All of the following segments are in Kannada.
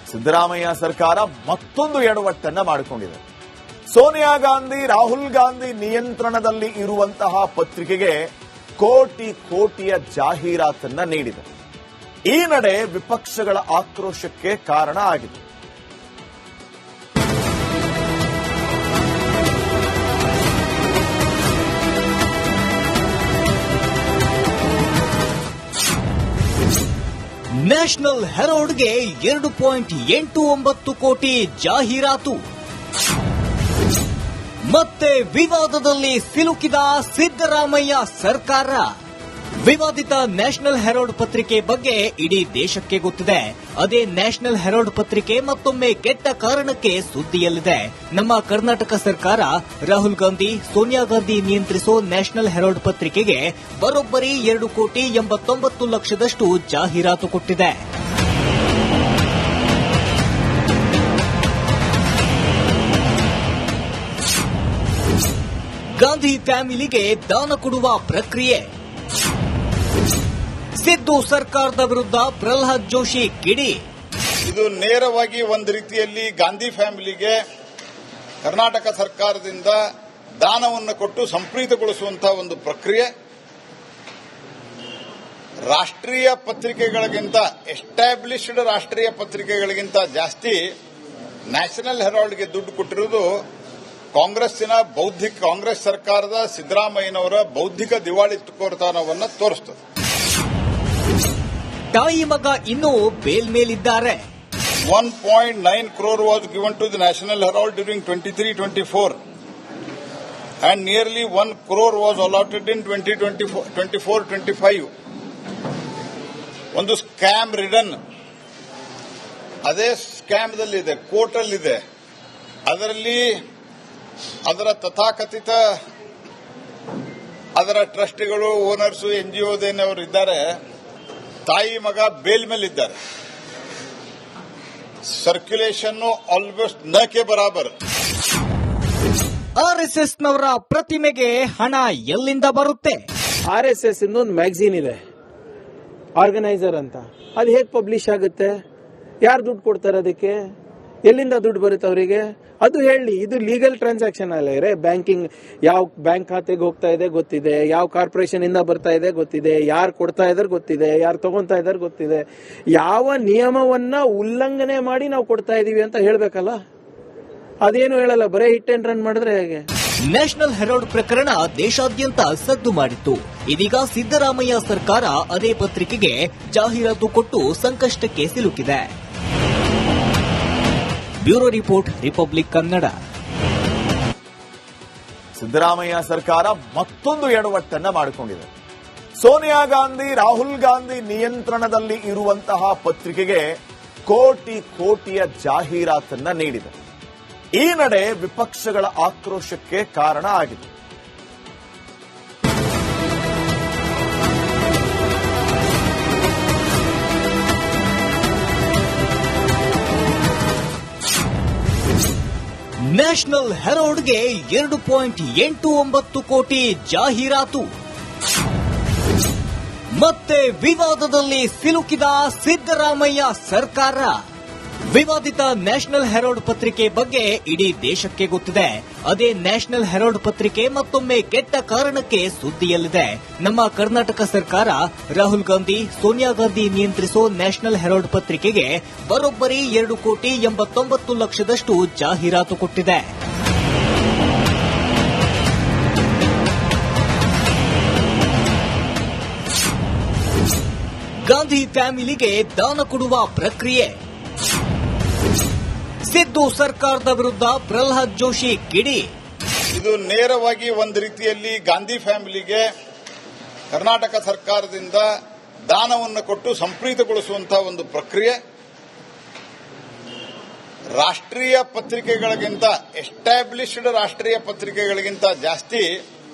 ಸಿದ್ದರಾಮಯ್ಯ ಸರ್ಕಾರ ಮತ್ತೊಂದು ಎಡವಟ್ಟನ್ನ ಮಾಡಿಕೊಂಡಿದೆ. ಸೋನಿಯಾ ಗಾಂಧಿ, ರಾಹುಲ್ ಗಾಂಧಿ ನಿಯಂತ್ರಣದಲ್ಲಿ ಇರುವಂತಹ ಪತ್ರಿಕೆಗೆ ಕೋಟಿಯ ಜಾಹೀರಾತನ್ನ ನೀಡಿದೆ. ಈ ನಡೆ ವಿಪಕ್ಷಗಳ ಆಕ್ರೋಶಕ್ಕೆ ಕಾರಣ ಆಗಿದೆ. ನ್ಯಾಷನಲ್ ಹೆರಾಲ್ಡ್ಗೆ 2.89 ಕೋಟಿ ಜಾಹೀರಾತು. ಮತ್ತೆ ವಿವಾದದಲ್ಲಿ ಸಿಲುಕಿದ ಸಿದ್ದರಾಮಯ್ಯ ಸರ್ಕಾರ. ವಿವಾದಿತ ನ್ಯಾಷನಲ್ ಹೆರಾಲ್ಡ್ ಪತ್ರಿಕೆ ಬಗ್ಗೆ ಇಡೀ ದೇಶಕ್ಕೆ ಗೊತ್ತಿದೆ. ಅದೇ ನ್ಯಾಷನಲ್ ಹೆರಾಲ್ಡ್ ಪತ್ರಿಕೆ ಮತ್ತೊಮ್ಮೆ ಕೆಟ್ಟ ಕಾರಣಕ್ಕೆ ಸುದ್ದಿಯಲ್ಲಿದೆ. ನಮ್ಮ ಕರ್ನಾಟಕ ಸರ್ಕಾರ ರಾಹುಲ್ ಗಾಂಧಿ, ಸೋನಿಯಾ ಗಾಂಧಿ ನಿಯಂತ್ರಿಸೋ ನ್ಯಾಷನಲ್ ಹೆರಾಲ್ಡ್ ಪತ್ರಿಕೆಗೆ ಬರೋಬ್ಬರಿ 2.89 ಲಕ್ಷದಷ್ಟು ಜಾಹೀರಾತು ಕೊಟ್ಟಿದೆ. ಗಾಂಧಿ ಫ್ಯಾಮಿಲಿಗೆ ದಾನ ಕೊಡುವ ಪ್ರಕ್ರಿಯೆ. ಸಿದ್ದು ಸರ್ಕಾರದ ವಿರುದ್ಧ ಪ್ರಹ್ಲಾದ್ ಜೋಶಿ ಕಿಡಿ. ಇದು ನೇರವಾಗಿ ಒಂದು ರೀತಿಯಲ್ಲಿ ಗಾಂಧಿ ಫ್ಯಾಮಿಲಿಗೆ ಕರ್ನಾಟಕ ಸರ್ಕಾರದಿಂದ ದಾನವನ್ನು ಕೊಟ್ಟು ಸಂಪ್ರೀತಗೊಳಿಸುವಂತಹ ಒಂದು ಪ್ರಕ್ರಿಯೆ. ರಾಷ್ಟ್ರೀಯ ಪತ್ರಿಕೆಗಳಿಗಿಂತ, ಎಸ್ಟಾಬ್ಲಿಷ್ಡ್ ರಾಷ್ಟ್ರೀಯ ಪತ್ರಿಕೆಗಳಿಗಿಂತ ಜಾಸ್ತಿ ನ್ಯಾಷನಲ್ ಹೆರಾಲ್ಡ್ಗೆ ದುಡ್ಡು ಕೊಟ್ಟಿರುವುದು ಕಾಂಗ್ರೆಸ್ ಸರ್ಕಾರದ ಸಿದ್ದರಾಮಯ್ಯನವರ ಬೌದ್ಧಿಕ ದಿವಾಳಿತನವನ್ನು ತೋರಿಸುತ್ತದೆ. ತಾಯಿ ಮಗ ಇನ್ನೂ bale ಮೇಲಿದ್ದಾರೆ. 1.9 crore was given to the National Herald during 23-24 and nearly 1 crore was allotted in 2024-25. ಒಂದು ಸ್ಕ್ಯಾಮ್ ರಿಡನ್, ಅದೇ ಸ್ಕ್ಯಾಮ್ದಲ್ಲಿದೆ, ಕೋರ್ಟಲ್ಲಿದೆ. ಅದರಲ್ಲಿ ಅದರ ತಥಾಕಥಿತ ಅದರ ಟ್ರಸ್ಟಿಗಳು, ಓನರ್ಸು, NGOದೇನವರು ಇದ್ದಾರೆ. ತಾಯಿ ಮಗ ಬೇಲ್ ಮೇಲಿದ್ದಾರೆ. ಸರ್ಕ್ಯುಲೇಷನ್ ಆಲ್ಮೋಸ್ಟ್ ನಕ್ಕೆ ಬರಾಬರ್. ಆರ್ಎಸ್ಎಸ್ನವರ ಪ್ರತಿಮೆಗೆ ಹಣ ಎಲ್ಲಿಂದ ಬರುತ್ತೆ? ಆರ್ಎಸ್ಎಸ್ ಇಂದ ಒಂದು ಮ್ಯಾಗಝೀನ್ ಇದೆ, ಆರ್ಗನೈಸರ್ ಅಂತ. ಅದು ಹೇಗೆ ಪಬ್ಲಿಷ್ ಆಗುತ್ತೆ? ಯಾರು ದುಡ್ಡು ಕೊಡ್ತಾರೆ ಅದಕ್ಕೆ? ಎಲ್ಲಿಂದ ದುಡ್ಡು ಬರುತ್ತೆ ಅವರಿಗೆ? ಅದು ಹೇಳಿ. ಇದು ಲೀಗಲ್ ಟ್ರಾನ್ಸಾಕ್ಷನ್ ಅಲ್ಲ. ಬ್ಯಾಂಕಿಂಗ್ ಯಾವ ಬ್ಯಾಂಕ್ ಖಾತೆಗೆ ಹೋಗ್ತಾ ಇದೆ ಗೊತ್ತಿದೆ, ಯಾವ ಕಾರ್ಪೊರೇಷನ್ ಇಂದ ಬರ್ತಾ ಇದೆ ಗೊತ್ತಿದೆ, ಯಾರು ಕೊಡ್ತಾ ಇದಾರೆ ಗೊತ್ತಿದೆ, ಯಾರು ತಗೊಂತಾ ಇದಾರೆ ಗೊತ್ತಿದೆ. ಯಾವ ನಿಯಮವನ್ನ ಉಲ್ಲಂಘನೆ ಮಾಡಿ ನಾವು ಕೊಡ್ತಾ ಇದೀವಿ ಅಂತ ಹೇಳಬೇಕಲ್ಲ. ಅದೇನು ಹೇಳಲ್ಲ, ಬರೀ ಹಿಟ್ ಅಂಡ್ ರನ್ ಮಾಡಿದ್ರೆ ಹೇಗೆ? ನ್ಯಾಷನಲ್ ಹೆರಾಲ್ಡ್ ಪ್ರಕರಣ ದೇಶಾದ್ಯಂತ ಸದ್ದು ಮಾಡಿತ್ತು. ಇದೀಗ ಸಿದ್ದರಾಮಯ್ಯ ಸರ್ಕಾರ ಅದೇ ಪತ್ರಿಕೆಗೆ ಜಾಹೀರಾತು ಕೊಟ್ಟು ಸಂಕಷ್ಟಕ್ಕೆ ಸಿಲುಕಿದೆ. Bureau report, Republic Kannada. Siddaramaiah ಸರ್ಕಾರ ಮತ್ತೊಂದು ಎಡವಟ್ಟನ್ನ ಮಾಡಿಕೊಂಡಿದೆ. ಸೋನಿಯಾ ಗಾಂಧಿ, ರಾಹುಲ್ ಗಾಂಧಿ ನಿಯಂತ್ರಣದಲ್ಲಿ ಇರುವಂತಹ ಪತ್ರಿಕೆಗೆ ಕೋಟಿಯ ಜಾಹೀರಾತನ್ನ ನೀಡಿದೆ. ಈ ನಡೆ ವಿಪಕ್ಷಗಳ ಆಕ್ರೋಶಕ್ಕೆ ಕಾರಣ ಆಗಿದೆ. ನ್ಯಾಷನಲ್ ಹೆರಾಲ್ಡ್ಗೆ 2.89 ಕೋಟಿ ಜಾಹೀರಾತು. ಮತ್ತೆ ವಿವಾದದಲ್ಲಿ ಸಿಲುಕಿದ ಸಿದ್ದರಾಮಯ್ಯ ಸರ್ಕಾರ. ವಿವಾದಿತ ನ್ಯಾಷನಲ್ ಹೆರಾಲ್ಡ್ ಪತ್ರಿಕೆ ಬಗ್ಗೆ ಇಡೀ ದೇಶಕ್ಕೆ ಗೊತ್ತಿದೆ. ಅದೇ ನ್ಯಾಷನಲ್ ಹೆರಾಲ್ಡ್ ಪತ್ರಿಕೆ ಮತ್ತೊಮ್ಮೆ ಕೆಟ್ಟ ಕಾರಣಕ್ಕೆ ಸುದ್ದಿಯಲ್ಲಿದೆ. ನಮ್ಮ ಕರ್ನಾಟಕ ಸರ್ಕಾರ ರಾಹುಲ್ ಗಾಂಧಿ, ಸೋನಿಯಾ ಗಾಂಧಿ ನಿಯಂತ್ರಿಸೋ ನ್ಯಾಷನಲ್ ಹೆರಾಲ್ಡ್ ಪತ್ರಿಕೆಗೆ ಬರೋಬ್ಬರಿ 2.89 ಲಕ್ಷದಷ್ಟು ಜಾಹೀರಾತು ಕೊಟ್ಟಿದೆ. ಗಾಂಧಿ ಫ್ಯಾಮಿಲಿಗೆ ದಾನ ಕೊಡುವ ಪ್ರಕ್ರಿಯೆ. ಸಿದ್ದು ಸರ್ಕಾರದ ವಿರುದ್ಧ ಪ್ರಹ್ಲಾದ್ ಜೋಶಿ ಕಿಡಿ. ಇದು ನೇರವಾಗಿ ಒಂದು ರೀತಿಯಲ್ಲಿ ಗಾಂಧಿ ಫ್ಯಾಮಿಲಿಗೆ ಕರ್ನಾಟಕ ಸರ್ಕಾರದಿಂದ ದಾನವನ್ನು ಕೊಟ್ಟು ಸಂಪ್ರೀತಗೊಳಿಸುವಂತಹ ಒಂದು ಪ್ರಕ್ರಿಯೆ. ರಾಷ್ಟ್ರೀಯ ಪತ್ರಿಕೆಗಳಿಗಿಂತ, ಎಸ್ಟಾಬ್ಲಿಷ್ಡ್ ರಾಷ್ಟ್ರೀಯ ಪತ್ರಿಕೆಗಳಿಗಿಂತ ಜಾಸ್ತಿ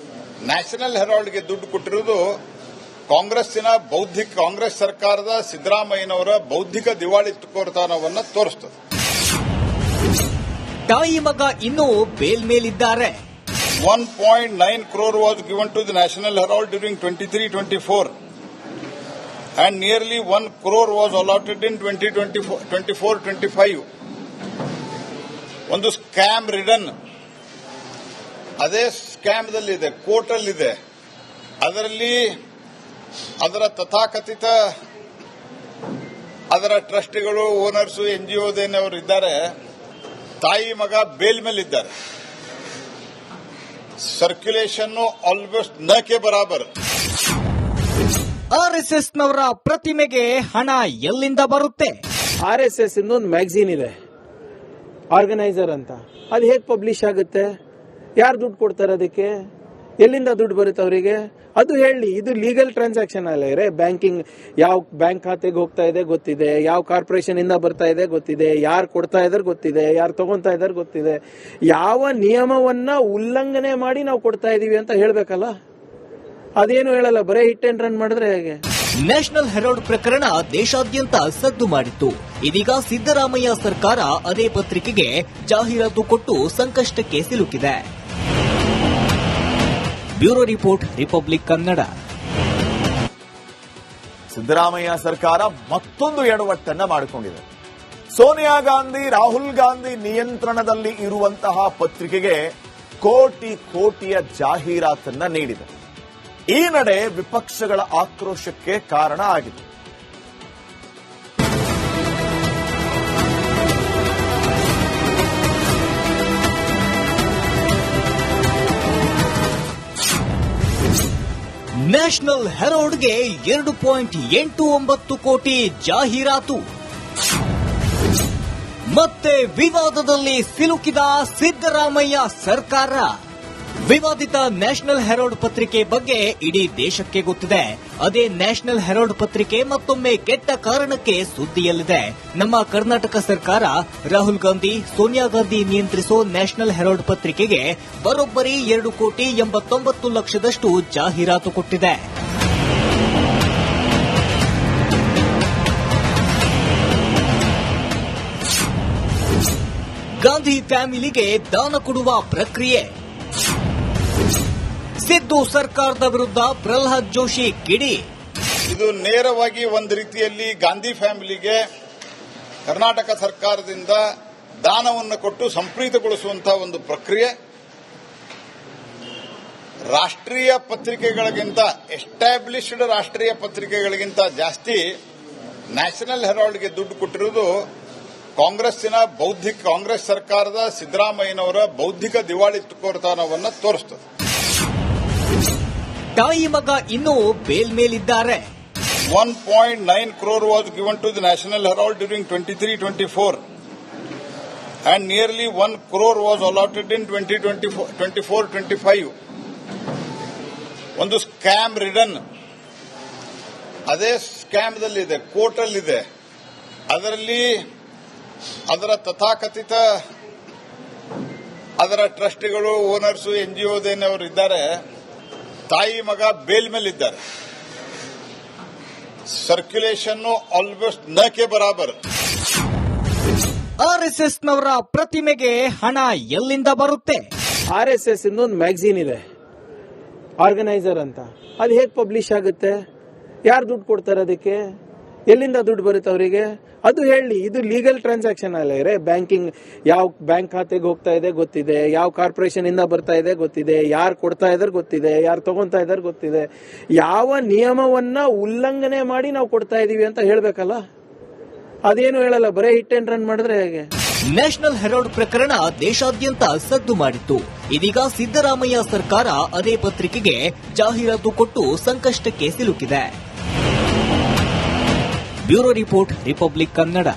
ನ್ಯಾಷನಲ್ ಹೆರಾಲ್ಡ್ಗೆ ದುಡ್ಡು ಕೊಟ್ಟಿರುವುದು ಕಾಂಗ್ರೆಸ್ ಸರ್ಕಾರದ ಸಿದ್ದರಾಮಯ್ಯನವರ ಬೌದ್ಧಿಕ ದಿವಾಳಿತನವನ್ನು ತೋರಿಸುತ್ತದೆ. ತಾಯಿ ಮಗ ಇನ್ನೂ bale ಮೇಲಿದ್ದಾರೆ. 1.9 crore was given to the National Herald during 23-24 and nearly 1 crore was allotted in 2024-25. ಒಂದು ಸ್ಕ್ಯಾಮ್ ರಿಡನ್, ಅದೇ ಸ್ಕ್ಯಾಮ್ದಲ್ಲಿದೆ, ಕೋರ್ಟಲ್ಲಿದೆ. ಅದರಲ್ಲಿ ಅದರ ತಥಾಕಥಿತ ಅದರ ಟ್ರಸ್ಟಿಗಳು, ಓನರ್ಸು, NGOದೇನವರು ಇದ್ದಾರೆ, ತಾಯಿ ಮಗ ಬೇಲ್ ಮೇಲಿದ್ದಾರೆ. ಸರ್ಕ್ಯುಲೇಷನ್ ಆಲ್ಮೋಸ್ಟ್ ನ ಕೆ ಬರಾಬರ್. RSSನವರ ಪ್ರತಿಮೆಗೆ ಹಣ ಎಲ್ಲಿಂದ ಬರುತ್ತೆ? RSS ಇಂದ ಒಂದು ಮ್ಯಾಗಝೀನ್ ಇದೆ, ಆರ್ಗನೈಸರ್ ಅಂತ. ಅದು ಹೇಗೆ ಪಬ್ಲಿಷ್ ಆಗುತ್ತೆ? ಯಾರು ದುಡ್ಡು ಕೊಡ್ತಾರೆ ಅದಕ್ಕೆ? ಎಲ್ಲಿಂದ ದುಡ್ಡು ಬರುತ್ತೆ ಅವರಿಗೆ? ಅದು ಹೇಳಿ. ಇದು ಲೀಗಲ್ ಟ್ರಾನ್ಸಾಕ್ಷನ್ ಅಲ್ಲ. ಬ್ಯಾಂಕಿಂಗ್ ಯಾವ ಬ್ಯಾಂಕ್ ಖಾತೆಗೆ ಹೋಗ್ತಾ ಇದೆ ಗೊತ್ತಿದೆ, ಯಾವ ಕಾರ್ಪೊರೇಷನ್ ಇಂದ ಬರ್ತಾ ಇದೆ ಗೊತ್ತಿದೆ, ಯಾರು ಕೊಡ್ತಾ ಇದಾರೆ ಗೊತ್ತಿದೆ, ಯಾರು ತಗೊಂತಾ ಇದಾರೆ ಗೊತ್ತಿದೆ. ಯಾವ ನಿಯಮವನ್ನ ಉಲ್ಲಂಘನೆ ಮಾಡಿ ನಾವು ಕೊಡ್ತಾ ಇದೀವಿ ಅಂತ ಹೇಳ್ಬೇಕಲ್ಲ. ಅದೇನು ಹೇಳಲ್ಲ, ಬರೀ ಹಿಟ್ ಅಂಡ್ ರನ್ ಮಾಡಿದ್ರೆ ಹೇಗೆ? ನ್ಯಾಷನಲ್ ಹೆರಾಲ್ಡ್ ಪ್ರಕರಣ ದೇಶಾದ್ಯಂತ ಸದ್ದು ಮಾಡಿತ್ತು. ಇದೀಗ ಸಿದ್ದರಾಮಯ್ಯ ಸರ್ಕಾರ ಅದೇ ಪತ್ರಿಕೆಗೆ ಜಾಹೀರಾತು ಕೊಟ್ಟು ಸಂಕಷ್ಟಕ್ಕೆ ಸಿಲುಕಿದೆ. Bureau report, Republic Kannada. Siddaramaiah ಸರ್ಕಾರ ಮತ್ತೊಂದು ಎಡವಟ್ಟನ್ನ ಮಾಡಿಕೊಂಡಿದೆ. ಸೋನಿಯಾ ಗಾಂಧಿ, ರಾಹುಲ್ ಗಾಂಧಿ ನಿಯಂತ್ರಣದಲ್ಲಿ ಇರುವಂತಹ ಪತ್ರಿಕೆಗೆ ಕೋಟಿಯ ಜಾಹೀರಾತನ್ನ ನೀಡಿದೆ. ಈ ನಡೆ ವಿಪಕ್ಷಗಳ ಆಕ್ರೋಶಕ್ಕೆ ಕಾರಣ ಆಗಿದೆ. ನ್ಯಾಷನಲ್ ಹೆರಾಲ್ಡ್ಗೆ 2.89 ಕೋಟಿ ಜಾಹೀರಾತು. ಮತ್ತೆ ವಿವಾದದಲ್ಲಿ ಸಿಲುಕಿದ ಸಿದ್ದರಾಮಯ್ಯ ಸರ್ಕಾರ. ವಿವಾದಿತ ನ್ಯಾಷನಲ್ ಹೆರಾಲ್ಡ್ ಪತ್ರಿಕೆ ಬಗ್ಗೆ ಇಡೀ ದೇಶಕ್ಕೆ ಗೊತ್ತಿದೆ. ಅದೇ ನ್ಯಾಷನಲ್ ಹೆರಾಲ್ಡ್ ಪತ್ರಿಕೆ ಮತ್ತೊಮ್ಮೆ ಕೆಟ್ಟ ಕಾರಣಕ್ಕೆ ಸುದ್ದಿಯಲ್ಲಿದೆ. ನಮ್ಮ ಕರ್ನಾಟಕ ಸರ್ಕಾರ ರಾಹುಲ್ ಗಾಂಧಿ, ಸೋನಿಯಾ ಗಾಂಧಿ ನಿಯಂತ್ರಿಸೋ ನ್ಯಾಷನಲ್ ಹೆರಾಲ್ಡ್ ಪತ್ರಿಕೆಗೆ ಬರೋಬ್ಬರಿ 2.89 ಲಕ್ಷದಷ್ಟು ಜಾಹೀರಾತು ಕೊಟ್ಟಿದೆ. ಗಾಂಧಿ ಫ್ಯಾಮಿಲಿಗೆ ದಾನ ಕೊಡುವ ಪ್ರಕ್ರಿಯೆ. ಸಿದ್ದು ಸರ್ಕಾರದ ವಿರುದ್ಧ ಪ್ರಹ್ಲಾದ್ ಜೋಶಿ ಕಿಡಿ. ಇದು ನೇರವಾಗಿ ಒಂದು ರೀತಿಯಲ್ಲಿ ಗಾಂಧಿ ಫ್ಯಾಮಿಲಿಗೆ ಕರ್ನಾಟಕ ಸರ್ಕಾರದಿಂದ ದಾನವನ್ನು ಕೊಟ್ಟು ಸಂಪ್ರೀತಗೊಳಿಸುವಂತಹ ಒಂದು ಪ್ರಕ್ರಿಯೆ. ರಾಷ್ಟ್ರೀಯ ಪತ್ರಿಕೆಗಳಿಗಿಂತ, ಎಸ್ಟಾಬ್ಲಿಷ್ಡ್ ರಾಷ್ಟ್ರೀಯ ಪತ್ರಿಕೆಗಳಿಗಿಂತ ಜಾಸ್ತಿ ನ್ಯಾಷನಲ್ ಹೆರಾಲ್ಡ್ಗೆ ದುಡ್ಡು ಕೊಟ್ಟಿರುವುದು ಕಾಂಗ್ರೆಸ್ ಸರ್ಕಾರದ ಸಿದ್ದರಾಮಯ್ಯನವರ ಬೌದ್ಧಿಕ ದಿವಾಳಿತನವನ್ನು ತೋರಿಸುತ್ತದೆ. ತಾಯಿ ಮಗ ಇನ್ನೂ bale ಮೇಲಿದ್ದಾರೆ. 1.9 crore was given to the National Herald during 23-24 and nearly 1 crore was allotted in 2024-25. ಒಂದು ಸ್ಕ್ಯಾಮ್ ರಿಡನ್, ಅದೇ ಸ್ಕ್ಯಾಮ್ದಲ್ಲಿದೆ, ಕೋರ್ಟಲ್ಲಿದೆ. ಅದರಲ್ಲಿ ಅದರ ತಥಾಕಥಿತ ಅದರ ಟ್ರಸ್ಟಿಗಳು, ಓನರ್ಸು, NGOದೇನವರು ಇದ್ದಾರೆ, ತಾಯಿ ಮಗ ಬೇಲ್ ಮೇಲಿದ್ದಾರೆ. ಸರ್ಕ್ಯುಲೇಷನ್ ಆಲ್ಮೋಸ್ಟ್ ನ ಕೆ ಬರಾಬರ್. RSSನವರ ಪ್ರತಿಮೆಗೆ ಹಣ ಎಲ್ಲಿಂದ ಬರುತ್ತೆ? RSS ಇಂದ ಒಂದು ಮ್ಯಾಗಝೀನ್ ಇದೆ, ಆರ್ಗನೈಸರ್ ಅಂತ. ಅದು ಹೇಗೆ ಪಬ್ಲಿಷ್ ಆಗುತ್ತೆ? ಯಾರು ದುಡ್ಡು ಕೊಡ್ತಾರೆ ಅದಕ್ಕೆ? ಎಲ್ಲಿಂದ ದುಡ್ಡು ಬರುತ್ತೆ ಅವರಿಗೆ? ಅದು ಹೇಳಿ. ಇದು ಲೀಗಲ್ ಟ್ರಾನ್ಸಾಕ್ಷನ್ ಅಲ್ಲ. ಬ್ಯಾಂಕಿಂಗ್ ಯಾವ ಬ್ಯಾಂಕ್ ಖಾತೆಗೆ ಹೋಗ್ತಾ ಇದೆ ಗೊತ್ತಿದೆ, ಯಾವ ಕಾರ್ಪೊರೇಷನ್ ಇಂದ ಬರ್ತಾ ಇದೆ ಗೊತ್ತಿದೆ, ಯಾರು ಕೊಡ್ತಾ ಇದಾರೆ ಗೊತ್ತಿದೆ, ಯಾರು ತಗೊಂತಾ ಇದಾರೆ ಗೊತ್ತಿದೆ. ಯಾವ ನಿಯಮವನ್ನ ಉಲ್ಲಂಘನೆ ಮಾಡಿ ನಾವು ಕೊಡ್ತಾ ಇದೀವಿ ಅಂತ ಹೇಳ್ಬೇಕಲ್ಲ. ಅದೇನು ಹೇಳಲ್ಲ, ಬರೀ ಹಿಟ್ ಅಂಡ್ ರನ್ ಮಾಡಿದ್ರೆ ಹೇಗೆ? ನ್ಯಾಷನಲ್ ಹೆರಾಲ್ಡ್ ಪ್ರಕರಣ ದೇಶಾದ್ಯಂತ ಸದ್ದು ಮಾಡಿತ್ತು. ಇದೀಗ ಸಿದ್ದರಾಮಯ್ಯ ಸರ್ಕಾರ ಅದೇ ಪತ್ರಿಕೆಗೆ ಜಾಹೀರಾತು ಕೊಟ್ಟು ಸಂಕಷ್ಟಕ್ಕೆ ಸಿಲುಕಿದೆ. Bureau report, Republic Kannada.